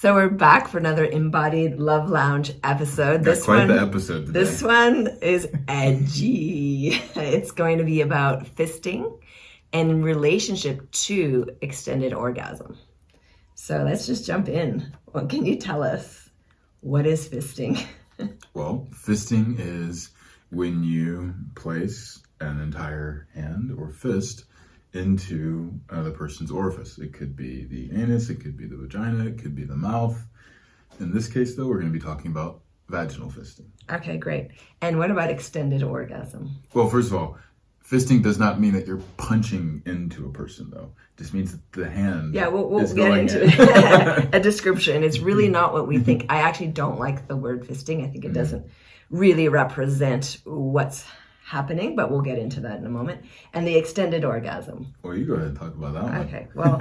So we're back for another Embodied Love Lounge episode. That's quite the episode today. This one is edgy. It's going to be about fisting and in relationship to extended orgasm. So let's just jump in. What can you tell us? What is fisting? Well, fisting is when you place an entire hand or fist into another person's orifice. It could be the anus, it could be the vagina, it could be the mouth. In this case, though, we're going to be talking about vaginal fisting. Okay, great. And what about extended orgasm? Well, first of all, fisting does not mean that you're punching into a person, though. It just means that the hand we'll is get going into a description. It's really not what we think. I actually don't like the word fisting. I think it doesn't really represent what's happening, but we'll get into that in a moment. And the extended orgasm. Well, you go ahead and talk about that one. Okay, well,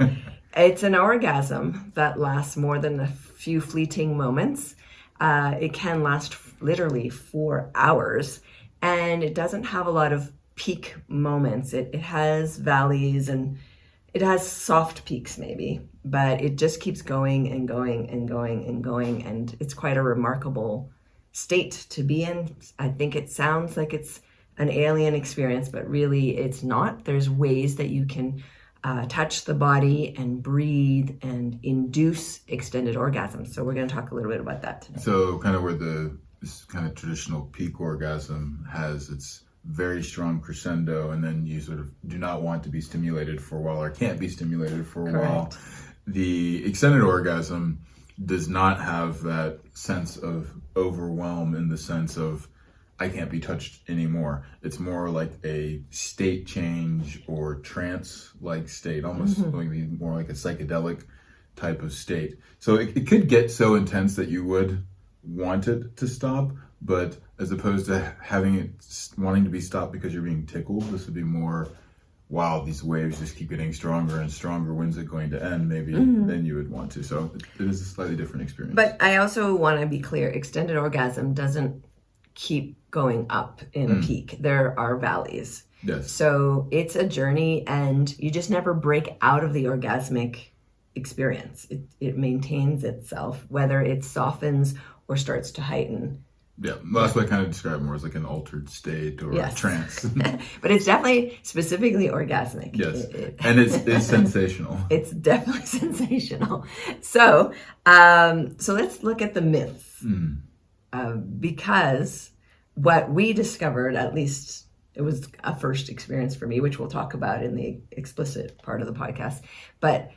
it's an orgasm that lasts more than a few fleeting moments. It can last literally 4 hours, and it doesn't have a lot of peak moments. It has valleys and it has soft peaks maybe, but it just keeps going and going and going and going, and it's quite a remarkable state to be in. I think it sounds like it's an alien experience, but really it's not. There's ways that you can touch the body and breathe and induce extended orgasms. So we're going to talk a little bit about that today. So kind of where this kind of traditional peak orgasm has its very strong crescendo, and then you sort of do not want to be stimulated for a while or can't be stimulated for a while. The extended orgasm does not have that sense of overwhelm in the sense of I can't be touched anymore. It's more like a state change or trance-like state, almost going to be more like a psychedelic type of state. So it could get so intense that you would want it to stop, but as opposed to having it wanting to be stopped because you're being tickled, this would be more, wow, these waves just keep getting stronger and stronger. When's it going to end? Maybe then you would want to. So it is a slightly different experience. But I also want to be clear, extended orgasm doesn't keep going up in a peak. There are valleys. Yes. So it's a journey, and you just never break out of the orgasmic experience. It maintains itself, whether it softens or starts to heighten. Yeah, well, that's what I kind of describe more as like an altered state or a trance. But it's definitely specifically orgasmic. Yes, and it's sensational. It's definitely sensational. So let's look at the myths. Because what we discovered, at least it was a first experience for me, which we'll talk about in the explicit part of the podcast, but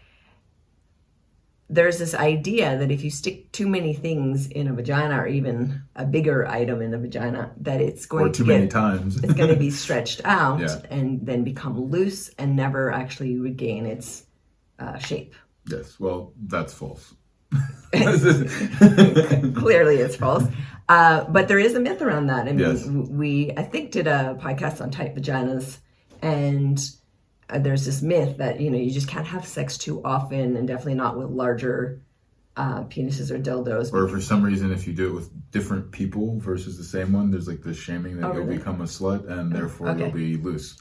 there's this idea that if you stick too many things in a vagina, or even a bigger item in the vagina, that it's going many times. It's going to be stretched out and then become loose and never actually regain its shape. Yes, well, that's false. Clearly it's false. But there is a myth around that. I mean, we, I think, did a podcast on tight vaginas, and there's this myth that, you just can't have sex too often, and definitely not with larger penises or dildos. Or for some reason, if you do it with different people versus the same one, there's like this shaming that you'll become a slut, and therefore you'll be loose.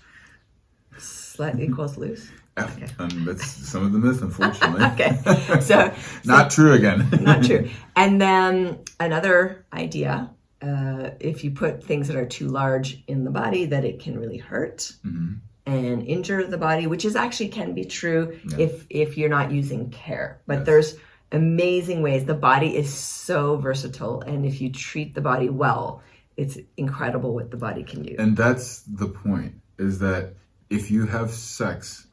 Slut equals loose? Okay. That's some of the myth, unfortunately. Okay. So not true again. Not true. And then another idea, if you put things that are too large in the body, that it can really hurt and injure the body, which is actually can be true if you're not using care. But there's amazing ways. The body is so versatile, and if you treat the body well, it's incredible what the body can do. And that's the point, is that if you have sex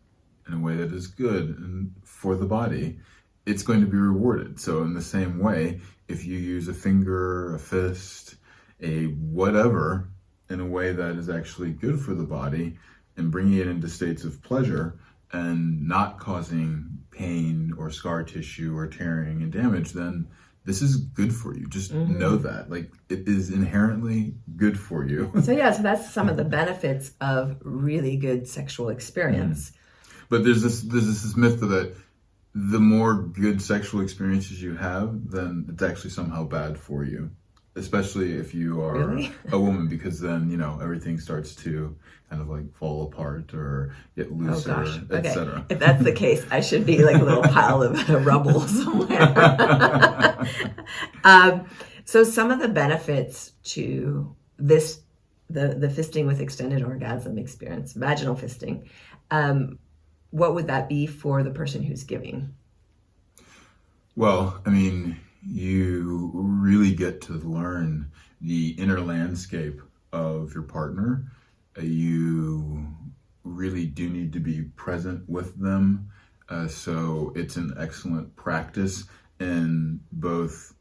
in a way that is good and for the body, it's going to be rewarded. So in the same way, if you use a finger, a fist, a whatever, in a way that is actually good for the body and bringing it into states of pleasure and not causing pain or scar tissue or tearing and damage, then this is good for you. Just know that. Like, it is inherently good for you. So that's some of the benefits of really good sexual experience. But there's this myth that the more good sexual experiences you have, then it's actually somehow bad for you. especially if you are Really? a woman, because then, everything starts to kind of like fall apart or get Oh looser, gosh. Okay. etc. If that's the case, I should be like a little pile of rubble somewhere. So some of the benefits to this, the fisting with extended orgasm experience, vaginal fisting, what would that be for the person who's giving? Well, I mean, you really get to learn the inner landscape of your partner. You really do need to be present with them. So it's an excellent practice in both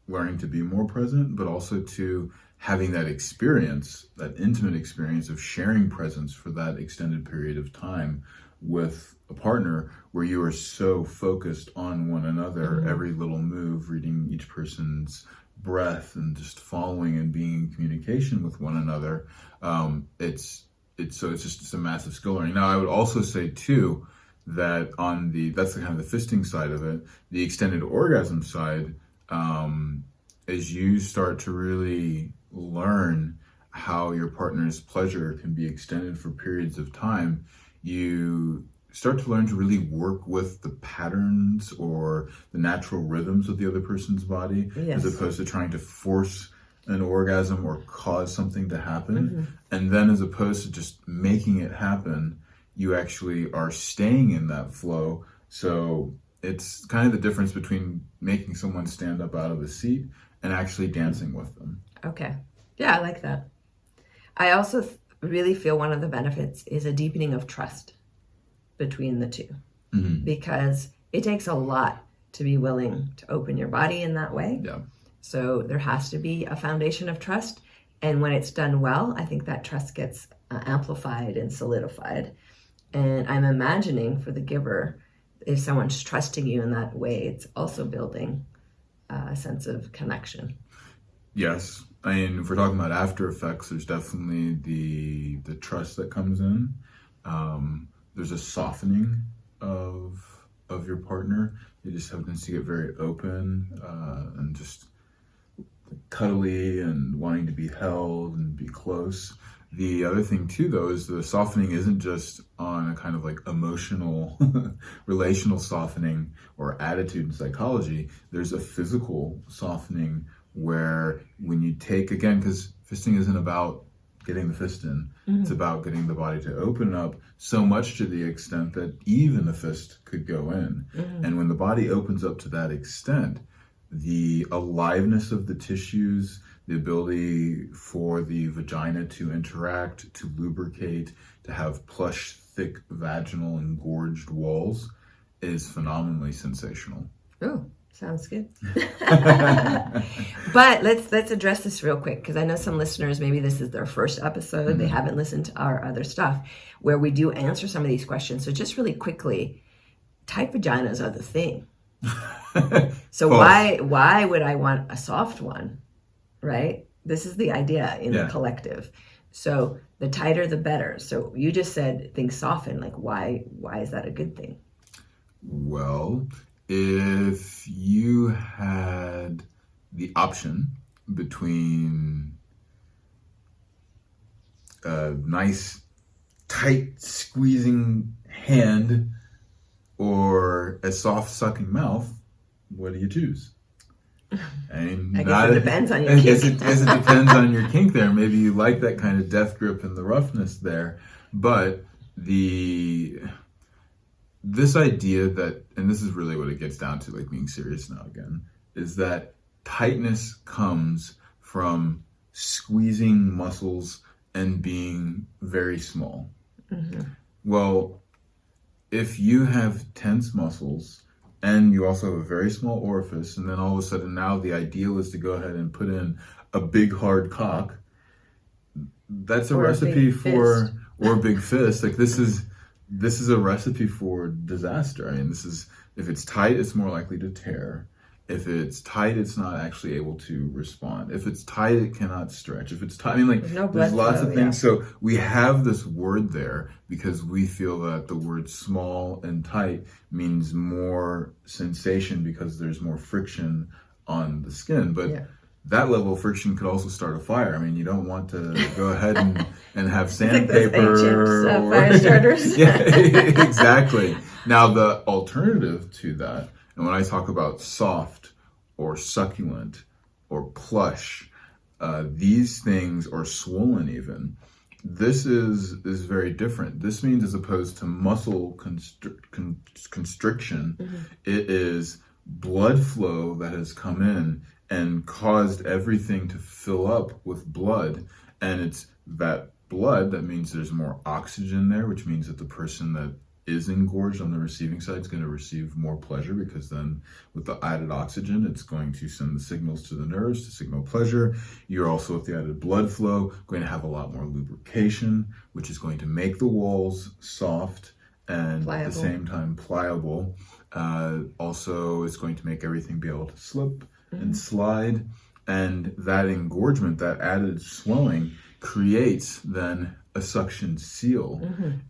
learning to be more present, but also to having that experience, that intimate experience of sharing presence for that extended period of time with a partner where you are so focused on one another, every little move, reading each person's breath and just following and being in communication with one another. It's a massive skill learning. Now, I would also say too that that's the kind of the fisting side of it. The extended orgasm side, as you start to really learn how your partner's pleasure can be extended for periods of time, you start to learn to really work with the patterns or the natural rhythms of the other person's body, Yes. as opposed to trying to force an orgasm or cause something to happen. And then as opposed to just making it happen, you actually are staying in that flow. So it's kind of the difference between making someone stand up out of a seat and actually dancing with them. Okay. Yeah, I like that. I also really feel one of the benefits is a deepening of trust between the two, because it takes a lot to be willing to open your body in that way. Yeah. So there has to be a foundation of trust. And when it's done well, I think that trust gets amplified and solidified. And I'm imagining for the giver, if someone's trusting you in that way, it's also building a sense of connection. Yes. I mean, if we're talking about after effects, there's definitely the trust that comes in. There's a softening of your partner. You just have to get very open and just cuddly and wanting to be held and be close. The other thing too, though, is the softening isn't just on a kind of like emotional, relational softening or attitude and psychology. There's a physical softening where when you take, again, because fisting isn't about getting the fist in, it's about getting the body to open up so much to the extent that even the fist could go in. And when the body opens up to that extent, the aliveness of the tissues, the ability for the vagina to interact, to lubricate, to have plush, thick, vaginal, engorged walls is phenomenally sensational. Oh, sounds good. But let's address this real quick, because I know some listeners, maybe this is their first episode, they haven't listened to our other stuff where we do answer some of these questions. So just really quickly, tight vaginas are the thing. So why would I want a soft one, right? This is the idea in the collective. So the tighter, the better. So you just said things soften. Like why is that a good thing? Well, if you had the option between a nice, tight, squeezing hand or a soft, sucking mouth, what do you choose? And I guess it depends on your kink. I guess it depends on your kink there. Maybe you like that kind of death grip and the roughness there. But this idea that, and this is really what it gets down to, like being serious now again, is that tightness comes from squeezing muscles and being very small. Well, if you have tense muscles and you also have a very small orifice, and then all of a sudden now the ideal is to go ahead and put in a big hard cock, that's a recipe for, or a big fist. Like this is a recipe for disaster. I mean, if it's tight, it's more likely to tear. If it's tight, it's not actually able to respond. If it's tight, it cannot stretch. If it's tight, I mean, like there's lots of things. So we have this word there because we feel that the word small and tight means more sensation because there's more friction on the skin. But that level of friction could also start a fire. I mean, you don't want to go ahead and have Like sandpaper those ancient, fire starters. Yeah, exactly. Now, the alternative to that, and when I talk about soft or succulent or plush, these things, or swollen even, this is very different. This means, as opposed to muscle constriction, it is blood flow that has come in and caused everything to fill up with blood. And it's that blood that means there's more oxygen there, which means that the person that is engorged on the receiving side is going to receive more pleasure, because then with the added oxygen, it's going to send the signals to the nerves to signal pleasure. You're also, with the added blood flow, going to have a lot more lubrication, which is going to make the walls soft and pliable. At the same time pliable. Also, it's going to make everything be able to slip and slide. And that engorgement, that added swelling, creates then a suction seal.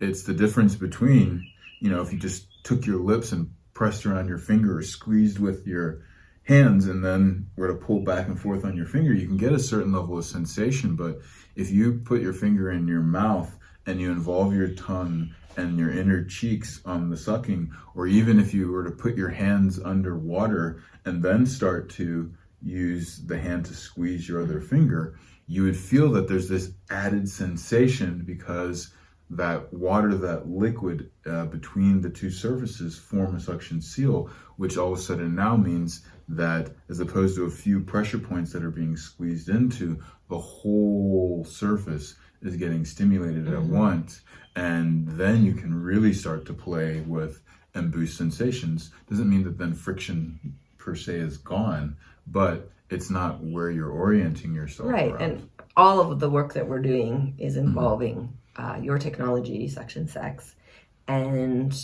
It's the difference between, if you just took your lips and pressed around your finger, or squeezed with your hands and then were to pull back and forth on your finger, you can get a certain level of sensation. But if you put your finger in your mouth and you involve your tongue and your inner cheeks on the sucking, or even if you were to put your hands underwater and then start to use the hand to squeeze your other finger, you would feel that there's this added sensation, because that water, that liquid between the two surfaces form a suction seal, which all of a sudden now means that, as opposed to a few pressure points that are being squeezed into, the whole surface is getting stimulated at once. And then you can really start to play with and boost sensations. Doesn't mean that then friction per se is gone, but it's not where you're orienting yourself right around. And all of the work that we're doing is involving your technology, Suction Sex, and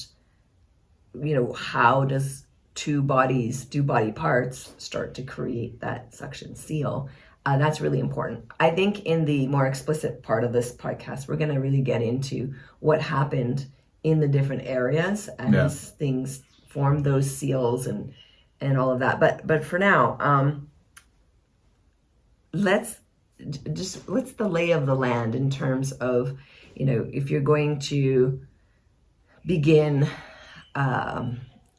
how does two body parts start to create that suction seal. That's really important. I think in the more explicit part of this podcast, we're going to really get into what happened in the different areas as things form those seals and all of that. But for now, let's what's the lay of the land in terms of, if you're going to begin,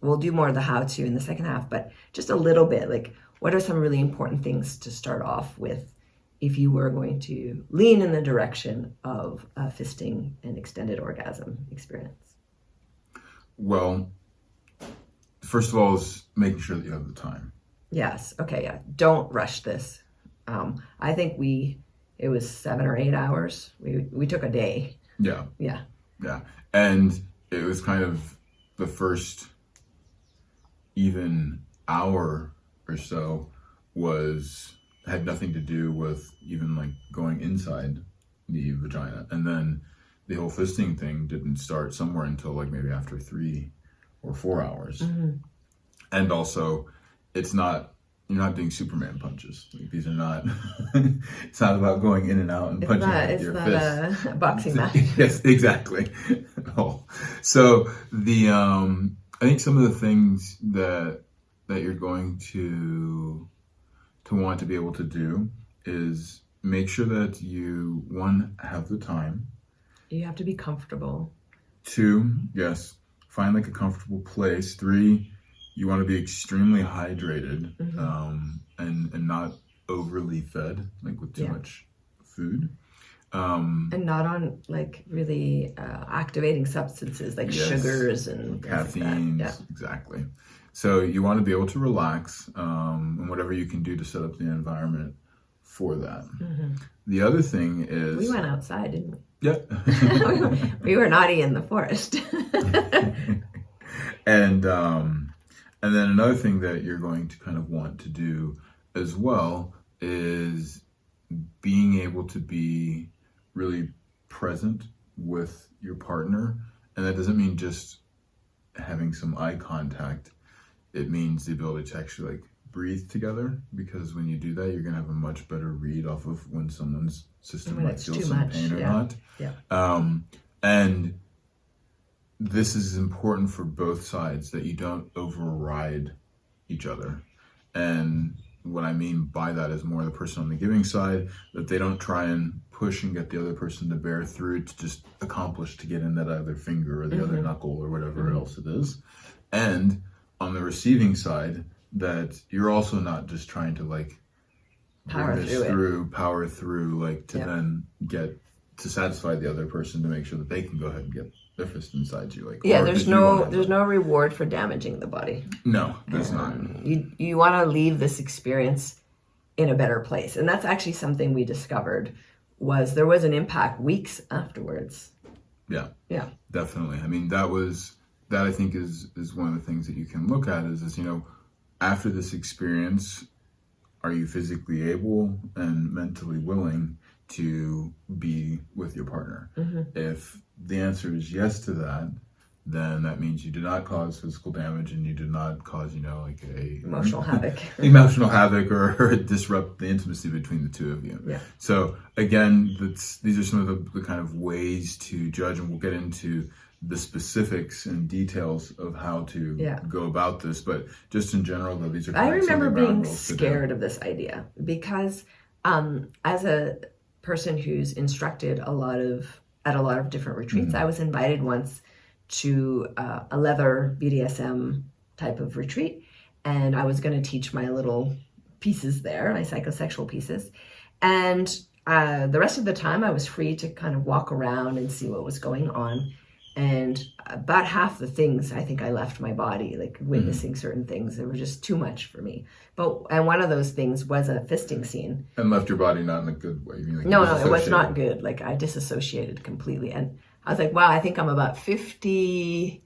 we'll do more of the how-to in the second half, but just a little bit, like, what are some really important things to start off with if you were going to lean in the direction of fisting an extended orgasm experience? Well, first of all, is making sure that you have the time. Yes. Okay. Yeah. Don't rush this. I think it was 7 or 8 hours. We took a day. Yeah. Yeah. Yeah. And it was kind of the first even hour or so had nothing to do with even like going inside the vagina. And then the whole fisting thing didn't start somewhere until like maybe after 3 or 4 hours. And also, you're not doing Superman punches. Like, these are not, it's not about going in and out and punching with your fist. It's not a boxing match. Yes, exactly. So I think some of the things that you're going to want to be able to do is make sure that you, 1, have the time. You have to be comfortable. 2, yes, find like a comfortable place. 3, you want to be extremely hydrated, and not overly fed, like with too much food. And not on like really activating substances like sugars and caffeine. Like Exactly. So you want to be able to relax, and whatever you can do to set up the environment for that. The other thing is, we went outside, didn't we? Yeah. We were naughty in the forest. And then another thing that you're going to kind of want to do as well is being able to be really present with your partner. And that doesn't mean just having some eye contact. It means the ability to actually like breathe together, because when you do that, you're going to have a much better read off of when someone's system might feel some pain or not. And this is important for both sides, that you don't override each other. And what I mean by that is more the person on the giving side, that they don't try and push and get the other person to bear through to just accomplish to get in that other finger or the other knuckle or whatever else it is. And on the receiving side, that you're also not just trying to like power through like to then get to satisfy the other person to make sure that they can go ahead and get their fist inside you. Like, yeah, there's no reward for damaging the body. No, there's not. You want to leave this experience in a better place, and that's actually something we discovered. There was an impact weeks afterwards. Yeah, definitely. I mean, that I think is one of the things that you can look at is after this experience, are you physically able and mentally willing to be with your partner? If the answer is yes to that, then that means you did not cause physical damage and you did not cause, like a emotional havoc or disrupt the intimacy between the two of you. Yeah. So again, these are some of the kind of ways to judge, and we'll get into the specifics and details of how to go about this. But just in general, though, these are I remember being scared of this idea because as a person who's instructed at a lot of different retreats, I was invited once to a leather BDSM type of retreat, and I was going to teach my little pieces there, my psychosexual pieces, and the rest of the time I was free to kind of walk around and see what was going on. And about half the things I think I left my body, like witnessing certain things, they were just too much for me. And one of those things was a fisting scene. And left your body not in a good way? You mean like no, it was not good. Like I disassociated completely. And I was like, wow, I think I'm about 50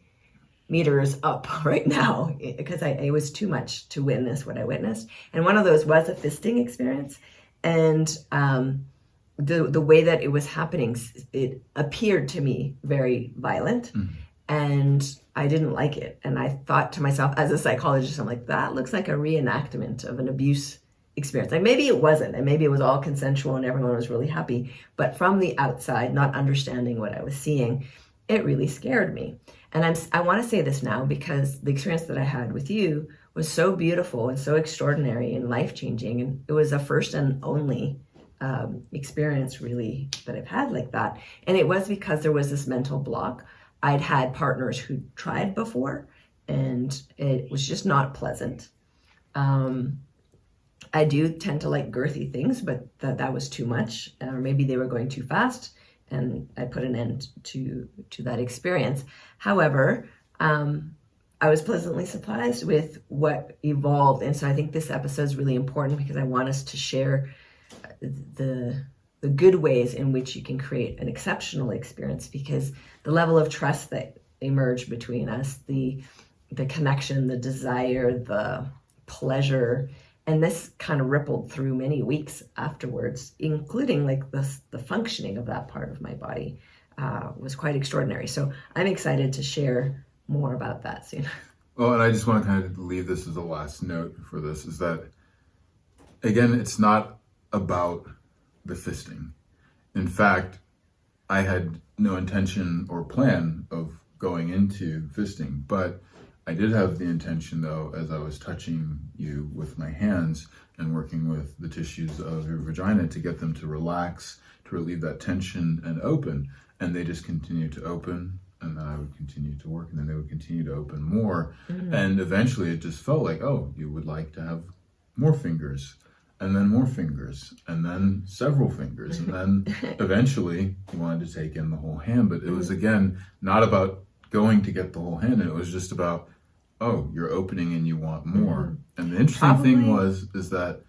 meters up right now because it was too much to witness what I witnessed. And one of those was a fisting experience. And the way that it was happening, it appeared to me very violent, and I didn't like it. And I thought to myself, as a psychologist, I'm like, that looks like a reenactment of an abuse experience. Like maybe it wasn't, and maybe it was all consensual and everyone was really happy. But from the outside, not understanding what I was seeing, it really scared me. And I want to say this now because the experience that I had with you was so beautiful and so extraordinary and life-changing, and it was a first and only experience really that I've had like that. And it was because there was this mental block. I'd had partners who tried before and it was just not pleasant. I do tend to like girthy things, but that was too much, or maybe they were going too fast, and I put an end to that experience. However, I was pleasantly surprised with what evolved. And so I think this episode is really important because I want us to share the good ways in which you can create an exceptional experience, because the level of trust that emerged between us, the connection, the desire, the pleasure, and this kind of rippled through many weeks afterwards, including like the functioning of that part of my body was quite extraordinary. So I'm excited to share more about that soon. Well, and I just want to kind of leave this as a last note for this, is that, again, it's not about the fisting. In fact, I had no intention or plan of going into fisting, but I did have the intention, though, as I was touching you with my hands and working with the tissues of your vagina to get them to relax, to relieve that tension and open. And they just continued to open, and then I would continue to work, and then they would continue to open more. And eventually it just felt like, oh, you would like to have more fingers, and then more fingers, and then several fingers, and then eventually you wanted to take in the whole hand. But it was, again, not about going to get the whole hand, and it was just about, oh, you're opening and you want more. And the interesting thing is that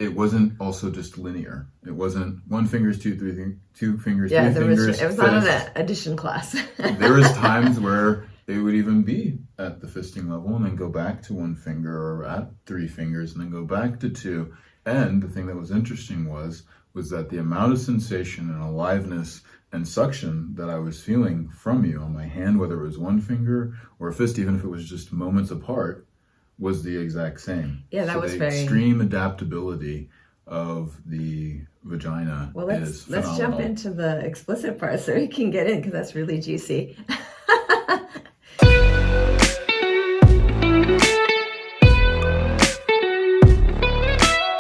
it wasn't also just linear. It wasn't one finger's two fingers, three fingers. It was not an addition class. There was times where they would even be at the fisting level and then go back to one finger, or at 3 fingers and then go back to 2. And the thing that was interesting was that the amount of sensation and aliveness and suction that I was feeling from you on my hand, whether it was 1 finger or a fist, even if it was just moments apart, was the exact same. Yeah, that was very extreme adaptability of the vagina. Well, let's jump into the explicit part so we can get in, because that's really juicy.